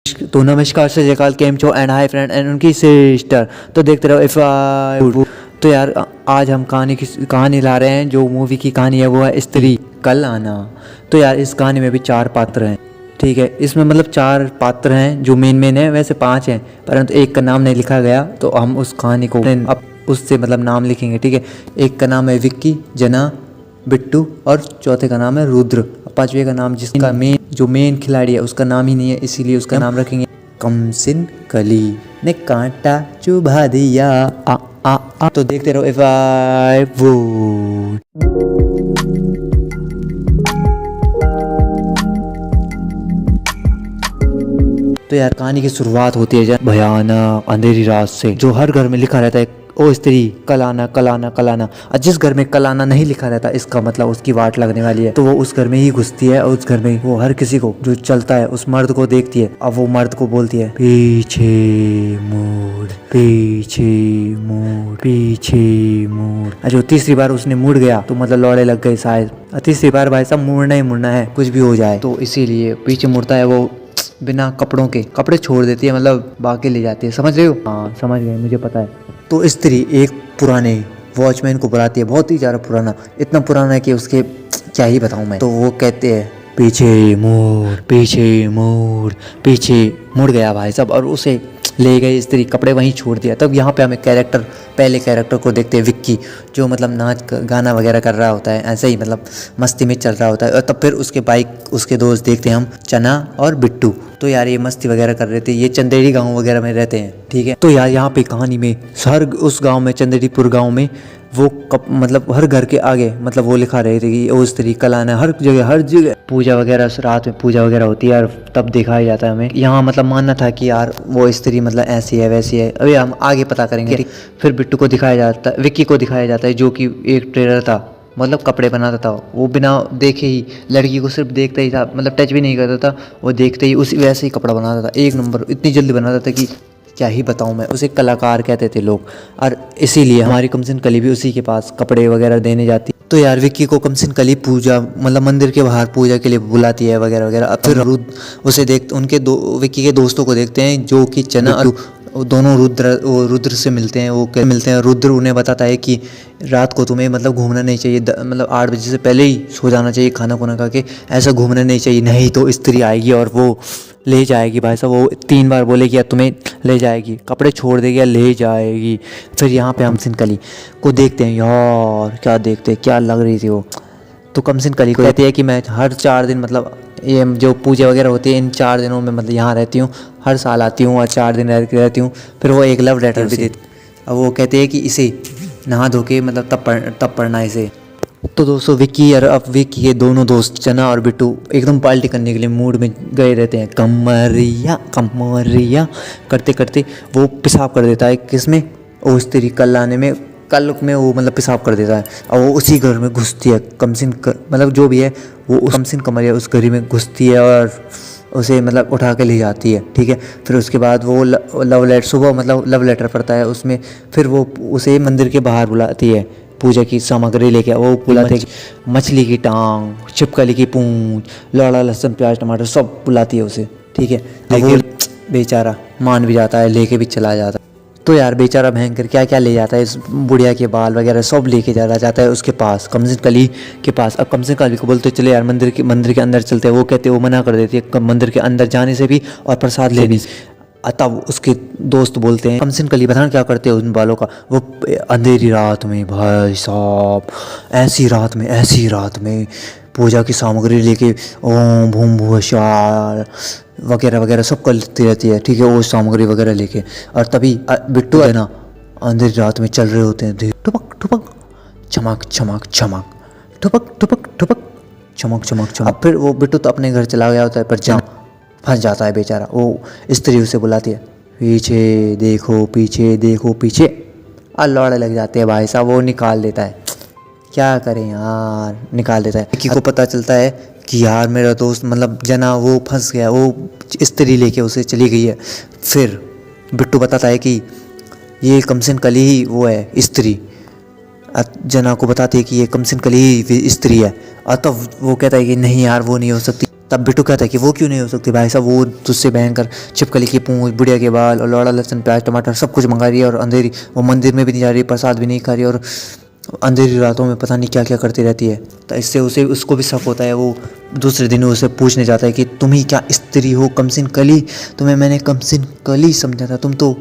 तो नमस्कार सत श्री अकाल, केम छो एंड हाय फ्रेंड एंड उनकी सिस्टर। तो देखते रहो इफ आई। तो यार आज हम कहानी ला रहे हैं। जो मूवी की कहानी है वो है स्त्री कल आना। तो यार इस कहानी में भी 4 पात्र हैं, ठीक है। इसमें मतलब 4 पात्र हैं जो मेन है। वैसे 5 हैं परंतु एक का नाम नहीं लिखा गया, तो हम उस कहानी को अब उससे मतलब नाम लिखेंगे, ठीक है। एक का नाम है विक्की, जना, बिट्टू और चौथे का नाम है रुद्र। पांचवे का नाम जिसका मेन खिलाड़ी है उसका नाम ही नहीं है, इसीलिए उसका नाम रखेंगे कमसिन कली ने कांटा चुभा दिया। आ। तो देखते रहो इफ आई वुड। तो यार कहानी की शुरुआत होती है भयानक अंधेरी रात से, जो हर घर में लिखा रहता है ओ स्त्री कल आना कल आना कल आना। और जिस घर में कल आना नहीं लिखा रहता इसका मतलब उसकी वाट लगने वाली है, तो वो उस घर में ही घुसती है और उस घर में वो हर किसी को जो चलता है उस मर्द को देखती है। अब वो मर्द को बोलती है पीछे मुड़ पीछे मुड़ पीछे मुड़। जो तीसरी बार उसने मुड़ गया तो मतलब लौड़े लग गए शायद। तीसरी बार भाई साहब मुड़ना ही मुड़ना है, कुछ भी हो जाए। तो इसीलिए पीछे मुड़ता है वो, बिना कपड़ों के कपड़े छोड़ देती है, मतलब बाकी ले जाती है। समझ रहे हो? हाँ समझ गए, मुझे पता है। तो स्त्री एक पुराने वॉचमैन को बुलाती है, बहुत ही ज़्यादा पुराना, इतना पुराना है कि उसके क्या ही बताऊँ मैं। तो वो कहते हैं पीछे मुड़ पीछे मुड़ पीछे मुड़ गया भाई साहब, और उसे ले गई स्त्री, कपड़े वहीं छोड़ दिया। तब यहाँ पे हमें पहले कैरेक्टर को देखते हैं विक्की, जो मतलब नाच गाना वगैरह कर रहा होता है, ऐसे ही मतलब मस्ती में चल रहा होता है। और तब फिर उसके बाइक उसके दोस्त देखते हैं हम, चना और बिट्टू। तो यार ये मस्ती वगैरह कर रहे थे, ये चंदेरी गांव वगैरह में रहते हैं, ठीक है। तो यार यहाँ पे कहानी में उस गांव में, चंदेरीपुर गांव में वो मतलब हर घर के आगे मतलब वो लिखा रहे थे कि वो स्त्री कल आना। हर जगह पूजा वगैरह, रात में पूजा वगैरह होती है यार, तब दिखाया जाता है हमें। यहाँ मतलब मानना था कि यार वो स्त्री मतलब ऐसी है वैसी है, अभी हम आगे पता करेंगे। फिर बिट्टू को दिखाया जाता है, विक्की को दिखाया जाता है, जो कि एक ट्रेडर था, मतलब कपड़े बनाता था। वो बिना देखे ही लड़की को सिर्फ देखता ही था, मतलब टच भी नहीं करता था, वो देखते ही उसी वैसे ही कपड़ा बनाता था, एक नंबर, इतनी जल्दी बनाता था कि क्या ही बताऊं मैं। उसे कलाकार कहते थे लोग, और इसीलिए हमारी कमसिन कली भी उसी के पास कपड़े वगैरह देने जाती। तो यार विक्की को कमसिन कली पूजा मतलब मंदिर के बाहर पूजा के लिए बुलाती है वगैरह वगैरह। अब फिर उसे देखते विक्की के दोस्तों को देखते हैं, जो कि चना और दोनों रुद्र से मिलते हैं। वो मिलते हैं, रुद्र उन्हें बताता है कि रात को तुम्हें मतलब घूमना नहीं चाहिए, मतलब 8 बजे से पहले ही सो जाना चाहिए, खाना खुना खा के। ऐसा घूमना नहीं चाहिए, नहीं तो स्त्री आएगी और वो ले जाएगी भाई साहब। वो 3 बार बोलेगी या तुम्हें ले जाएगी, कपड़े छोड़ देगी या ले जाएगी। फिर यहाँ पे हम कली को देखते हैं, यार क्या देखते हैं, क्या लग रही थी वो। तो कमसिन कली को कहती है कि मैं हर 4 दिन मतलब ये जो पूजा वगैरह होती है इन 4 दिनों में मतलब यहाँ रहती हूँ, हर साल आती हूँ और 4 दिन रहती हूँ। फिर वो एक लव लेटर भी देती। अब वो कहते हैं कि इसे नहा धो के मतलब तब पढ़ना इसे। तो दोस्तों विक्की के दोनों दोस्त चना और बिट्टू एकदम पार्टी करने के लिए मूड में गए रहते हैं। कमरिया कमरिया करते करते वो पेशाब कर देता है, किसमें? ओ स्त्री कल आने में, कल में वो मतलब पेशाब कर देता है। और वो उसी घर में घुसती है, मतलब जो भी है वो कमसिन कमरिया उस घर में घुसती है और उसे मतलब उठा के ले जाती है, ठीक है। फिर उसके बाद वो लव लेटर पढ़ता है उसमें। फिर वो उसे मंदिर के बाहर बुलाती है, पूजा की सामग्री लेके वो बुलाते हैं, मछली की टांग, छिपकली की पूंछ, लौड़ा, लहसुन, प्याज, टमाटर सब बुलाती है उसे, ठीक है। अब वो बेचारा मान भी जाता है, लेके भी चला जाता है। तो यार बेचारा भयंकर क्या क्या ले जाता है, इस बुढ़िया के बाल वगैरह सब लेके चला जाता है उसके पास, कमसिन कली के पास। अब कमसिन कली को बोलते चले यार मंदिर के अंदर चलते हैं। वो कहते वो मना कर देती है मंदिर के अंदर जाने से भी और प्रसाद लेने से। तब उसके दोस्त बोलते हैं कमसिन कली बताना क्या करते हैं उन बालों का। वो अंधेरी रात में भाई साहब, ऐसी रात में पूजा की सामग्री लेके ओम भूम भुवस्वाहा वगैरह वगैरह सब करती रहती है, ठीक है। वो सामग्री वगैरह लेके, और तभी बिट्टू है ना अंधेरी रात में चल रहे होते हैं, ठुपक ठुपक चमक चमक चमक, ठुपक ठुपक ठुपक चमक चमक चमक। अब फिर वो बिट्टू तो अपने घर चला गया होता है, पर जहाँ फंस जाता है बेचारा। वो स्त्री उसे बुलाती है पीछे देखो पीछे देखो पीछे, और लौड़े लग जाते हैं भाई साहब। वो निकाल देता है, क्या करें यार, निकाल देता है। विक्की को पता चलता है कि यार मेरा दोस्त मतलब जना वो फंस गया, वो स्त्री लेके उसे चली गई है। फिर बिट्टू बताता है कि ये कमसिन कली ही वो है स्त्री। जना को बताती है कि ये कमसिन कली ही स्त्री है, और तब वो कहता है कि नहीं यार वो नहीं हो सकती। तब बिट्टू कहता है कि वो क्यों नहीं हो सकती भाई साहब, वो तुझसे भयंकर छिपकली की पूंछ, बुढ़िया के बाल और लौड़ा लहसुन प्याज टमाटर सब कुछ मंगा रही है, और अंधेरी वो मंदिर में भी नहीं जा रही, प्रसाद भी नहीं खा रही, और अंधेरी रातों में पता नहीं क्या क्या करती रहती है। तो इससे उसको भी शक होता है। वो दूसरे दिन उसे पूछने जाता है कि तुम ही क्या स्त्री हो कमसिन कली, तुम्हें मैंने कमसिन कली समझा था, तुम तो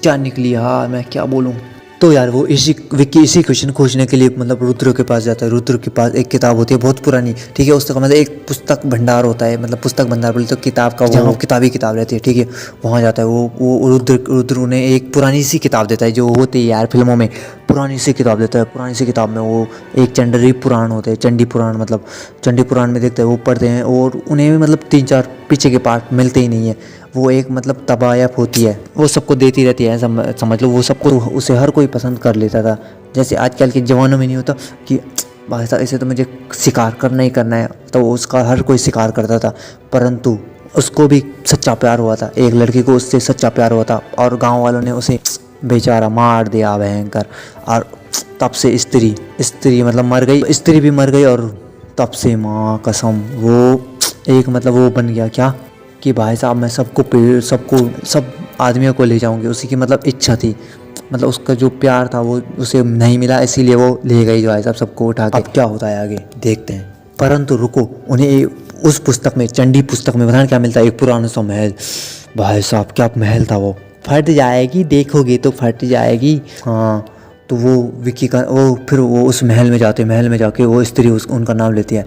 क्या निकली। हाँ मैं क्या बोलूँ। तो यार वो विक्की इसी क्वेश्चन खोजने के लिए मतलब रुद्र के पास जाता है। रुद्र के पास एक किताब होती है बहुत पुरानी, ठीक है, उसका मतलब एक पुस्तक भंडार होता है, मतलब पुस्तक भंडार बोले तो किताब का, जहाँ किताब ही किताब रहती है, ठीक है, वहाँ जाता है। वो रुद्र उन्हें एक पुरानी सी किताब देता है, जो होती है यार फिल्मों में, पुरानी सी किताब देता है। पुरानी सी किताब में वो एक चंडरी पुराण होते हैं, चंडी पुराण, मतलब चंडी पुराण में देखते हैं, वो पढ़ते हैं, और उन्हें भी मतलब 3-4 पीछे के पार्ट मिलते ही नहीं है। वो एक मतलब तबायफ होती है, वो सबको देती रहती है, समझ लो। वो सबको, उसे हर कोई पसंद कर लेता था, जैसे आजकल के जवानों में नहीं होता कि भाई साहब इसे तो मुझे शिकार करना ही करना है, तो उसका हर कोई शिकार करता था। परंतु उसको भी सच्चा प्यार हुआ था, एक लड़की को उससे सच्चा प्यार हुआ था, और गांव वालों ने उसे बेचारा मार दिया भयंकर। और तब से स्त्री मतलब मर गई, स्त्री भी मर गई, और तब से माँ कसम वो एक मतलब वो बन गया क्या कि भाई साहब मैं सब आदमियों को ले जाऊंगी। उसी की मतलब इच्छा थी, मतलब उसका जो प्यार था वो उसे नहीं मिला, इसीलिए वो ले गई भाई साहब सबको उठा के। अब क्या होता है आगे देखते हैं। परंतु रुको, उन्हें उस पुस्तक में, चंडी पुस्तक में बताना क्या मिलता है, एक पुराना सा महल। भाई साहब क्या महल था वो, फट जाएगी देखोगे तो फट जाएगी। हाँ तो वो विक्की का फिर वो उस महल में जाते, महल में जाके वो स्त्री उनका नाम लेती है,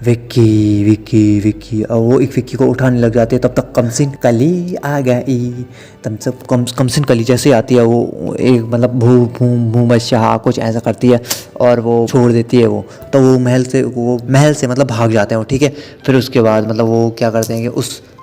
विक्की विक्की विक्की, और वो एक विक्की को उठाने लग जाते हैं। तब तक कमसिन कली आ गई। तब सब कमसिन कली जैसे आती है, वो एक मतलब भू बदशाह कुछ ऐसा करती है, और वो छोड़ देती है वो। तो वो महल से मतलब भाग जाते हैं वो, ठीक है। फिर उसके बाद मतलब वो क्या करते हैं कि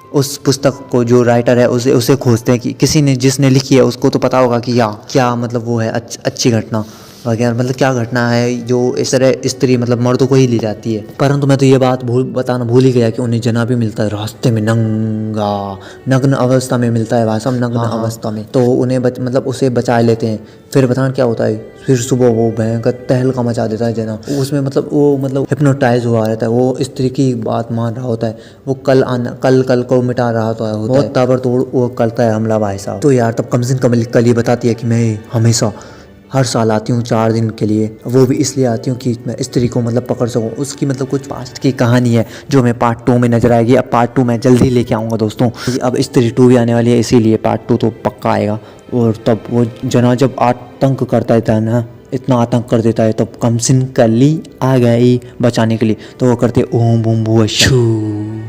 उस पुस्तक को जो राइटर है उसे खोजते हैं कि किसी ने जिसने लिखी है उसको तो पता होगा कि क्या मतलब वो है अच्छी घटना वगैरह, मतलब क्या घटना है जो इस तरह स्त्री मतलब मर्दों को ही ले जाती है। परंतु मैं तो ये बात बताना भूल ही गया कि उन्हें जना भी मिलता है रास्ते में, नग्न अवस्था में मिलता है भाई साहब, नग्न अवस्था में। तो उन्हें मतलब उसे बचा लेते हैं। फिर बताना क्या होता है, फिर सुबह वो भयंकर तहलका मचा देता है जना। उसमें मतलब वो मतलब हिप्नोटाइज हुआ रहता है, वो स्त्री की बात मान रहा होता है, वो कल को मिटा रहा होता है, बहुत ताबड़तोड़ वो करता है हमला भाई साहब। तो यार तब कमसिन कली बताती है कि मैं हमेशा हर साल आती हूँ 4 दिन के लिए, वो भी इसलिए आती हूँ कि मैं स्त्री को मतलब पकड़ सकूँ। उसकी मतलब कुछ पास्ट की कहानी है जो मैं पार्ट 2 में नजर आएगी। अब पार्ट 2 मैं जल्दी लेके आऊँगा दोस्तों, अब स्त्री 2 भी आने वाली है, इसीलिए पार्ट 2 तो पक्का आएगा। और तब वो जना जब आतंक करता था ना, इतना आतंक कर देता है, तब कमसिन कली आ गई बचाने के लिए। तो वो करते ओम बूम भू शू,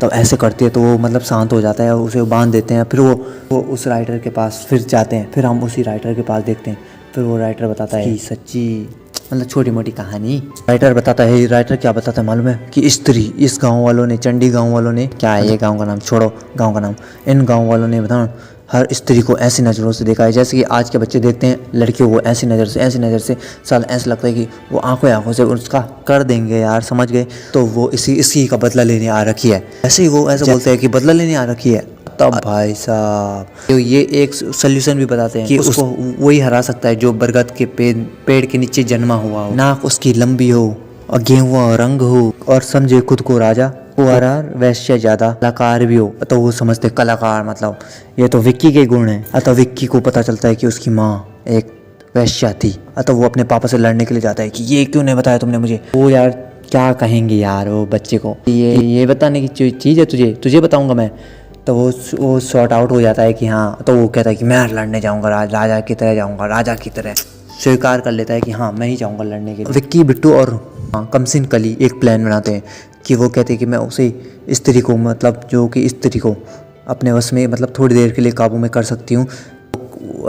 तब ऐसे करती है तो वो मतलब शांत हो जाता है, उसे बांध देते हैं। फिर वो उस राइटर के पास फिर जाते हैं, फिर हम उसी राइटर के पास देखते हैं। फिर वो राइटर बताता है कि सच्ची मतलब छोटी मोटी कहानी राइटर बताता है। राइटर क्या बताता है मालूम है कि स्त्री, इस गांव वालों ने, चंडी गांव वालों ने, क्या है ये गांव का नाम, छोड़ो गांव का नाम, इन गांव वालों ने बताओ हर स्त्री को ऐसी नज़रों से देखा है, जैसे कि आज के बच्चे देखते हैं लड़कियों को ऐसी नज़र से साल ऐसा लगता है कि वो आंखों से उसका कर देंगे यार, समझ गए। तो वो इसी का बदला लेने आ रखी है। ऐसे ही वो ऐसा बोलते हैं कि बदला लेने आ रखी है। तब भाई साहब तो ये एक सोल्यूशन भी बताते हैं कि उसको वही हरा सकता है जो बरगद के पेड़ के नीचे जन्मा हुआ हो, नाक उसकी लंबी हो और गेहुआ रंग हो, और समझे खुद को राजा, कुंवारा वैश्य ज्यादा, कलाकार भी हो। तो वो समझते कलाकार मतलब ये तो विक्की के गुण है। अतः विक्की को पता चलता है कि उसकी माँ एक वैश्या थी। अतः वो अपने पापा से लड़ने के लिए जाता है कि ये क्यों नहीं बताया तुमने मुझे। वो यार क्या कहेंगे यार वो बच्चे को, ये बताने की चीज़ है तुझे बताऊंगा मैं। तो वो सॉर्ट आउट हो जाता है कि हाँ, तो वो कहता है कि मैं लड़ने जाऊंगा, राजा की तरह जाऊंगा, राजा की तरह स्वीकार कर लेता है कि हाँ मैं ही जाऊंगा लड़ने के लिए। विक्की, बिट्टू और कमसिन कली एक प्लान बनाते हैं कि वो कहते हैं कि मैं उसे स्त्री को मतलब जो कि स्त्री को अपने वश में मतलब थोड़ी देर के लिए काबू में कर सकती हूँ,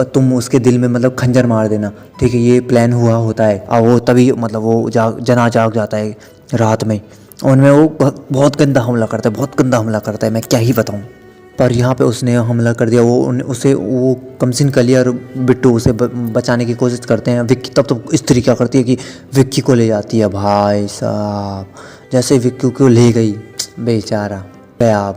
तुम उसके दिल में मतलब खंजर मार देना, ठीक है। ये प्लान हुआ होता है और वो तभी मतलब वो जना जाग जाता है रात में। उनमें वो बहुत गंदा हमला करता है, मैं क्या ही बताऊँ। पर यहाँ पे उसने हमला कर दिया। वो कमसिन कली और बिट्टू उसे बचाने की कोशिश करते हैं। विक्की तब तो स्त्री क्या करती है कि विक्की को ले जाती है भाई साहब। जैसे विक्की को ले गई बेचारा गया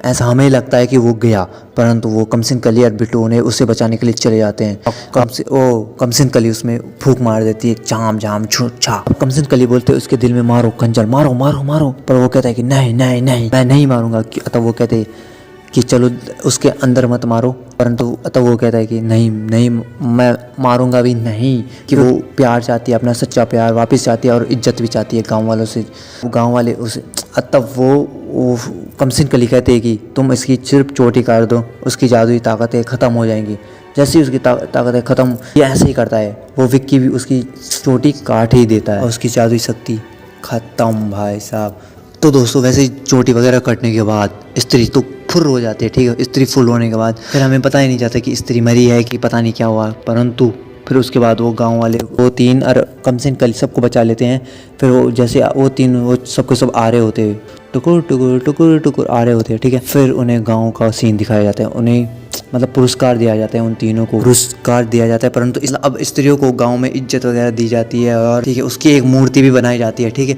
ऐसा हमें लगता है कि वो गया, परंतु वो कमसिन कली और बिट्टू उन्हें उससे बचाने के लिए चले जाते हैं। कमसिन कली उसमें फूंक मार देती है, झाम झाम छू छा। कमसिन कली बोलते हैं उसके दिल में मारो खंजर, मारो मारो मारो, पर वो कहता है कि नहीं नहीं नहीं मैं नहीं मारूंगा। तब वो कहते हैं कि चलो उसके अंदर मत मारो, परंतु तब वो कहता है कि नहीं नहीं मैं मारूंगा भी नहीं। कि वो प्यार चाहती है, अपना सच्चा प्यार वापस चाहती है और इज्जत भी चाहती है गांव वालों से। गांव वाले उसे तब वो कमसिन कली कहते हैं कि तुम इसकी सिर्फ चोटी काट दो, उसकी जादुई ताकतें ख़त्म हो जाएंगी। जैसे ही उसकी ताकतें ख़त्म, ये ऐसे ही करता है, वो विक्की भी उसकी चोटी काट ही देता है और उसकी जादुई शक्ति ख़त्म भाई साहब। तो दोस्तों वैसे ही चोटी वगैरह कटने के बाद स्त्री तो फुर हो जाती है, ठीक है। स्त्री फुल होने के बाद फिर हमें पता ही नहीं जाता कि स्त्री मरी है कि पता नहीं क्या हुआ, परंतु फिर उसके बाद वो गांव वाले वो तीन और कमसिन कली सबको बचा लेते हैं। फिर वो जैसे वो तीन वो सबके सब आ रहे होते हैं, टुकुर टुकुर टुकुर टुकुर आ रहे होते हैं, ठीक है। फिर उन्हें गाँव का सीन दिखाया जाता है, उन्हें मतलब पुरस्कार दिया जाता है, उन तीनों को पुरस्कार दिया जाता है। परंतु अब स्त्रियों को गाँव में इज्जत वगैरह दी जाती है और ठीक है उसकी एक मूर्ति भी बनाई जाती है, ठीक है।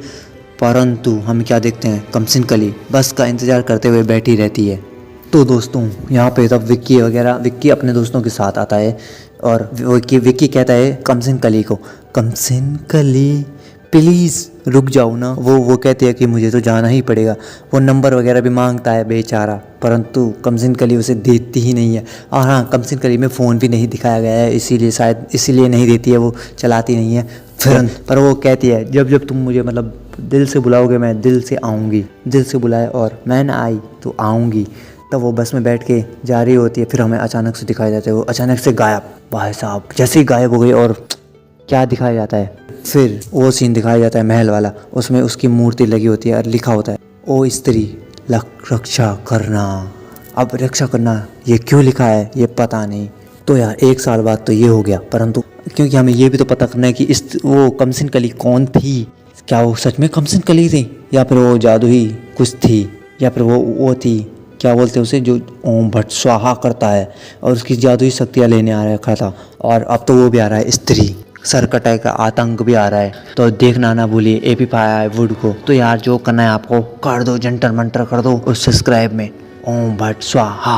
परंतु हम क्या देखते हैं, कमसिन कली बस का इंतज़ार करते हुए बैठी रहती है। तो दोस्तों यहाँ पे तब विक्की अपने दोस्तों के साथ आता है और विक्की कहता है कमसिन कली को, कमसिन कली प्लीज़ रुक जाओ ना। वो कहती है कि मुझे तो जाना ही पड़ेगा। वो नंबर वगैरह भी मांगता है बेचारा, परंतु कमसिन कली उसे देती ही नहीं है। और हाँ, कमसिन कली में फ़ोन भी नहीं दिखाया गया है, इसीलिए नहीं देती है, वो चलाती नहीं है। फिर पर वो कहती है जब जब तुम मुझे मतलब दिल से बुलाओगे मैं दिल से आऊँगी, दिल से बुलाए और मैं ना आई तो आऊँगी। तब वो बस में बैठ के जा रही होती है, फिर हमें अचानक से दिखाया जाता है वो अचानक से गायब। भाई साहब जैसे ही गायब हो गई और क्या दिखाया जाता है, फिर वो सीन दिखाया जाता है महल वाला, उसमें उसकी मूर्ति लगी होती है और लिखा होता है ओ स्त्री रक्षा करना। अब रक्षा करना ये क्यों लिखा है ये पता नहीं। तो यार 1 साल बाद तो ये हो गया, परंतु क्योंकि हमें ये भी तो पता करना है कि वो कमसिन कली कौन थी। क्या वो सच में कमसिन कली थी या फिर वो जादू ही कुछ थी, या फिर वो थी क्या बोलते हैं उसे जो ओम भट्ट स्वाहा करता है और उसकी जादुई शक्तियाँ लेने आ रखा था। और अब तो वो भी आ रहा है स्त्री सरकटे का आतंक भी आ रहा है। तो देखना ना भूलिए एपीफाई वुड को। तो यार जो करना है आपको कर दो, जंटर मंटर कर दो उस सब्सक्राइब में ओम भट्ट स्वाहा।